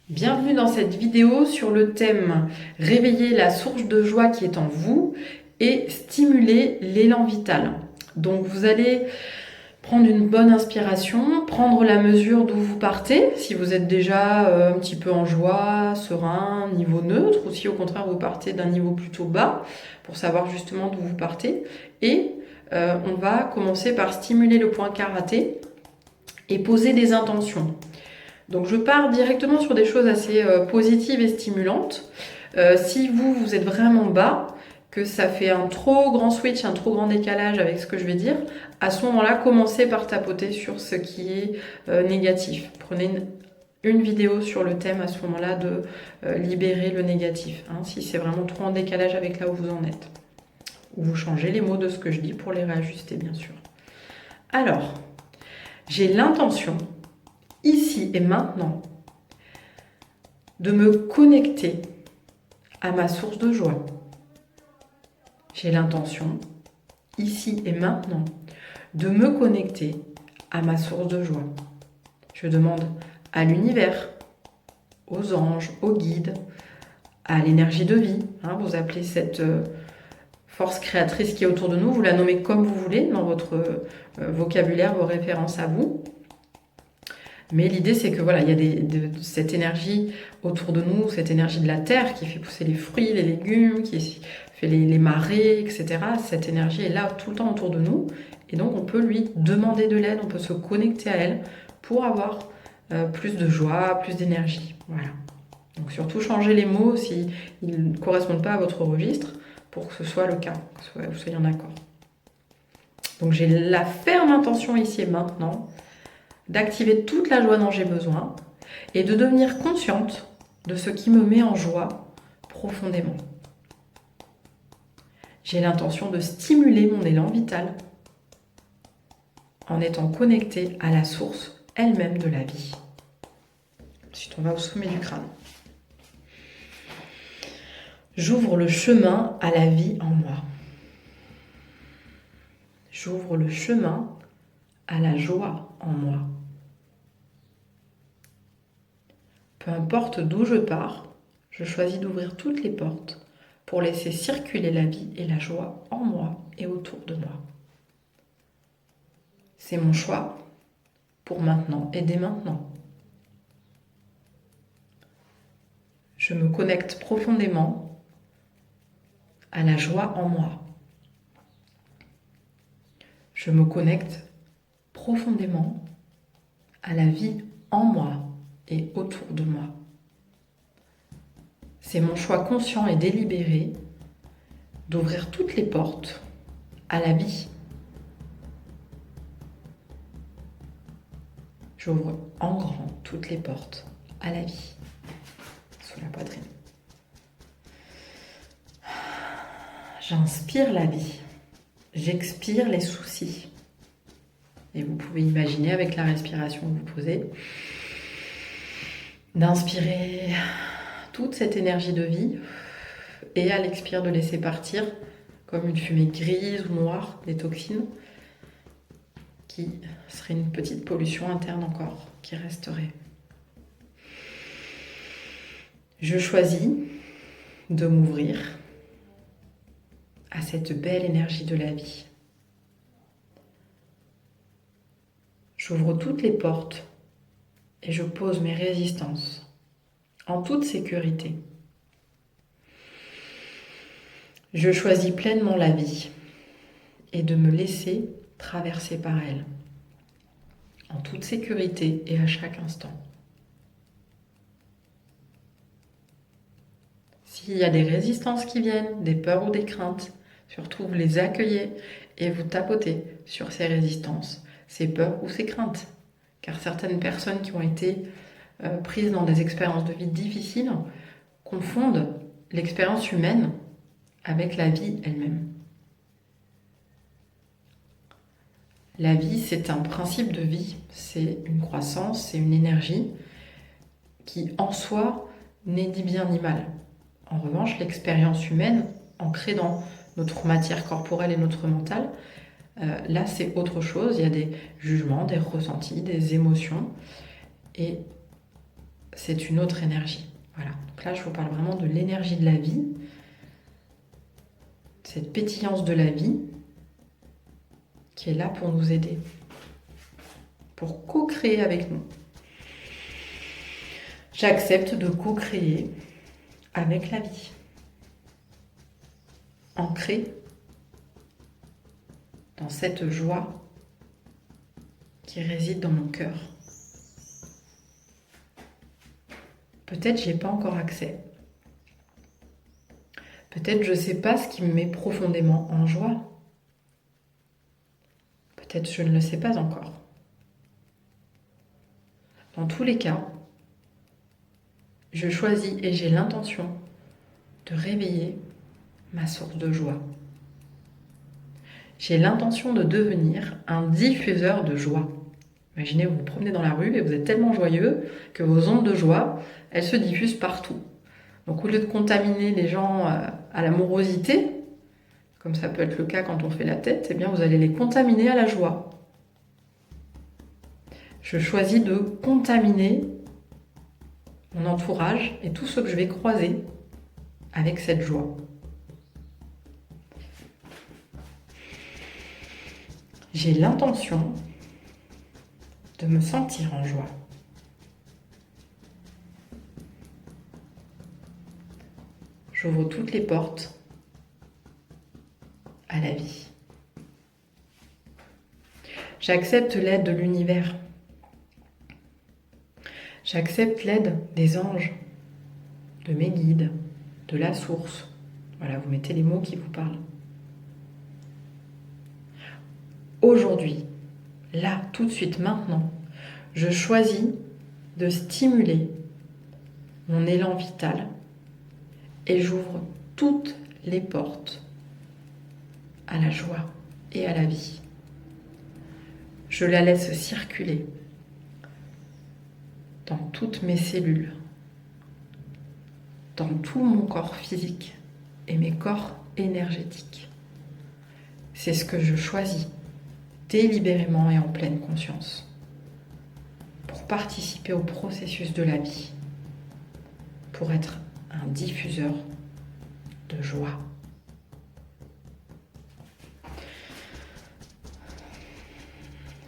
Bienvenue dans cette vidéo sur le thème réveiller la source de joie qui est en vous et stimuler l'élan vital. Donc vous allez prendre une bonne inspiration, prendre la mesure d'où vous partez, si vous êtes déjà un petit peu en joie, serein, niveau neutre, ou si au contraire vous partez d'un niveau plutôt bas, pour savoir justement d'où vous partez. Et on va commencer par stimuler le point karaté et poser des intentions. Donc je pars directement sur des choses assez positives et stimulantes. Si vous êtes vraiment bas, que ça fait un trop grand switch, un trop grand décalage avec ce que je vais dire, à ce moment-là, commencez par tapoter sur ce qui est négatif. Prenez une vidéo sur le thème à ce moment-là de libérer le négatif, hein, si c'est vraiment trop en décalage avec là où vous en êtes. Ou vous changez les mots de ce que je dis pour les réajuster, bien sûr. Alors, j'ai l'intention ici et maintenant, de me connecter à ma source de joie. J'ai l'intention, ici et maintenant, de me connecter à ma source de joie. Je demande à l'univers, aux anges, aux guides, à l'énergie de vie, hein, vous appelez cette force créatrice qui est autour de nous, vous la nommez comme vous voulez dans votre vocabulaire, vos références à vous. Mais l'idée, c'est que voilà, il y a cette énergie autour de nous, cette énergie de la terre qui fait pousser les fruits, les légumes, qui fait les marées, etc. Cette énergie est là tout le temps autour de nous. Et donc, on peut lui demander de l'aide, on peut se connecter à elle pour avoir plus de joie, plus d'énergie. Voilà. Donc, surtout, changez les mots s'ils ne correspondent pas à votre registre pour que ce soit le cas, que vous soyez en accord. Donc, j'ai la ferme intention ici et maintenant d'activer toute la joie dont j'ai besoin et de devenir consciente de ce qui me met en joie profondément. J'ai l'intention de stimuler mon élan vital en étant connectée à la source elle-même de la vie. Ensuite, on va au sommet du crâne. J'ouvre le chemin à la vie en moi. J'ouvre le chemin à la joie en moi. Peu importe d'où je pars, je choisis d'ouvrir toutes les portes pour laisser circuler la vie et la joie en moi et autour de moi. C'est mon choix pour maintenant et dès maintenant. Je me connecte profondément à la joie en moi. Je me connecte profondément à la vie en moi et autour de moi. C'est mon choix conscient et délibéré d'ouvrir toutes les portes à la vie. J'ouvre en grand toutes les portes à la vie, sous la poitrine. J'inspire la vie, j'expire les soucis. Et vous pouvez imaginer avec la respiration que vous posez, d'inspirer toute cette énergie de vie et à l'expire de laisser partir comme une fumée grise ou noire des toxines qui serait une petite pollution interne encore qui resterait. Je choisis de m'ouvrir à cette belle énergie de la vie. J'ouvre toutes les portes et je pose mes résistances en toute sécurité. Je choisis pleinement la vie et de me laisser traverser par elle, en toute sécurité et à chaque instant. S'il y a des résistances qui viennent, des peurs ou des craintes, surtout vous les accueillez et vous tapotez sur ces résistances, ces peurs ou ces craintes. Car certaines personnes qui ont été prises dans des expériences de vie difficiles confondent l'expérience humaine avec la vie elle-même. La vie, c'est un principe de vie, c'est une croissance, c'est une énergie qui en soi n'est ni bien ni mal. En revanche, l'expérience humaine, ancrée dans notre matière corporelle et notre mental, là c'est autre chose, il y a des jugements, des ressentis, des émotions, et c'est une autre énergie. Voilà. Donc là, je vous parle vraiment de l'énergie de la vie, cette pétillance de la vie qui est là pour nous aider, pour co-créer avec nous. J'accepte de co-créer avec la vie, ancrée dans cette joie qui réside dans mon cœur. Peut-être j'ai pas encore accès. Peut-être je ne sais pas ce qui me met profondément en joie. Peut-être je ne le sais pas encore. Dans tous les cas, je choisis et j'ai l'intention de réveiller ma source de joie. J'ai l'intention de devenir un diffuseur de joie. Imaginez, vous vous promenez dans la rue et vous êtes tellement joyeux que vos ondes de joie, elles se diffusent partout. Donc au lieu de contaminer les gens à la morosité, comme ça peut être le cas quand on fait la tête, eh bien vous allez les contaminer à la joie. Je choisis de contaminer mon entourage et tous ceux que je vais croiser avec cette joie. J'ai l'intention de me sentir en joie. J'ouvre toutes les portes à la vie. J'accepte l'aide de l'univers. J'accepte l'aide des anges, de mes guides, de la source. Voilà, vous mettez les mots qui vous parlent. Aujourd'hui, là, tout de suite, maintenant, je choisis de stimuler mon élan vital et j'ouvre toutes les portes à la joie et à la vie. Je la laisse circuler dans toutes mes cellules, dans tout mon corps physique et mes corps énergétiques. C'est ce que je choisis délibérément et en pleine conscience pour participer au processus de la vie, pour être un diffuseur de joie.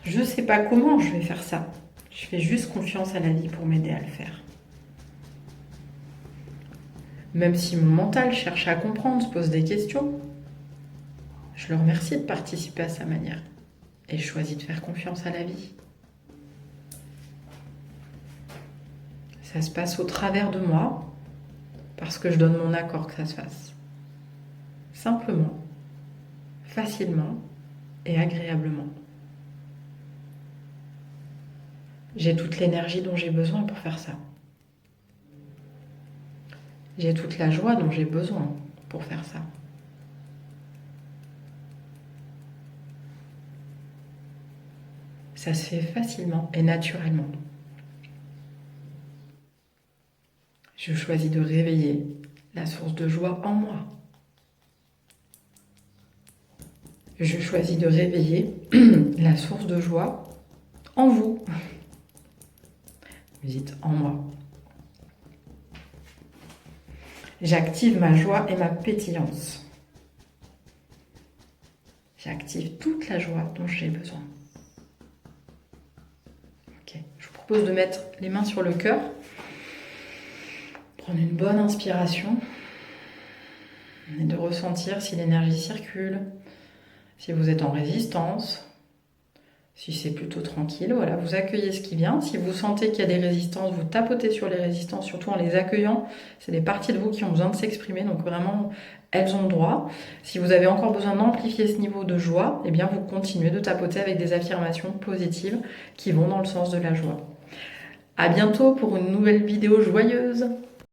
Je ne sais pas comment je vais faire ça. Je fais juste confiance à la vie pour m'aider à le faire. Même si mon mental cherche à comprendre, se pose des questions, je le remercie de participer à sa manière. Et je choisis de faire confiance à la vie. Ça se passe au travers de moi, parce que je donne mon accord que ça se fasse. Simplement, facilement et agréablement. J'ai toute l'énergie dont j'ai besoin pour faire ça. J'ai toute la joie dont j'ai besoin pour faire ça. Ça se fait facilement et naturellement. Je choisis de réveiller la source de joie en moi. Je choisis de réveiller la source de joie en vous. Vous dites en moi. J'active ma joie et ma pétillance. J'active toute la joie dont j'ai besoin. Ok. Je vous propose de mettre les mains sur le cœur. Prendre une bonne inspiration. Et de ressentir si l'énergie circule, si vous êtes en résistance, si c'est plutôt tranquille. Voilà, vous accueillez ce qui vient. Si vous sentez qu'il y a des résistances, vous tapotez sur les résistances, surtout en les accueillant. C'est des parties de vous qui ont besoin de s'exprimer, donc vraiment, elles ont le droit. Si vous avez encore besoin d'amplifier ce niveau de joie, eh bien vous continuez de tapoter avec des affirmations positives qui vont dans le sens de la joie. À bientôt pour une nouvelle vidéo joyeuse.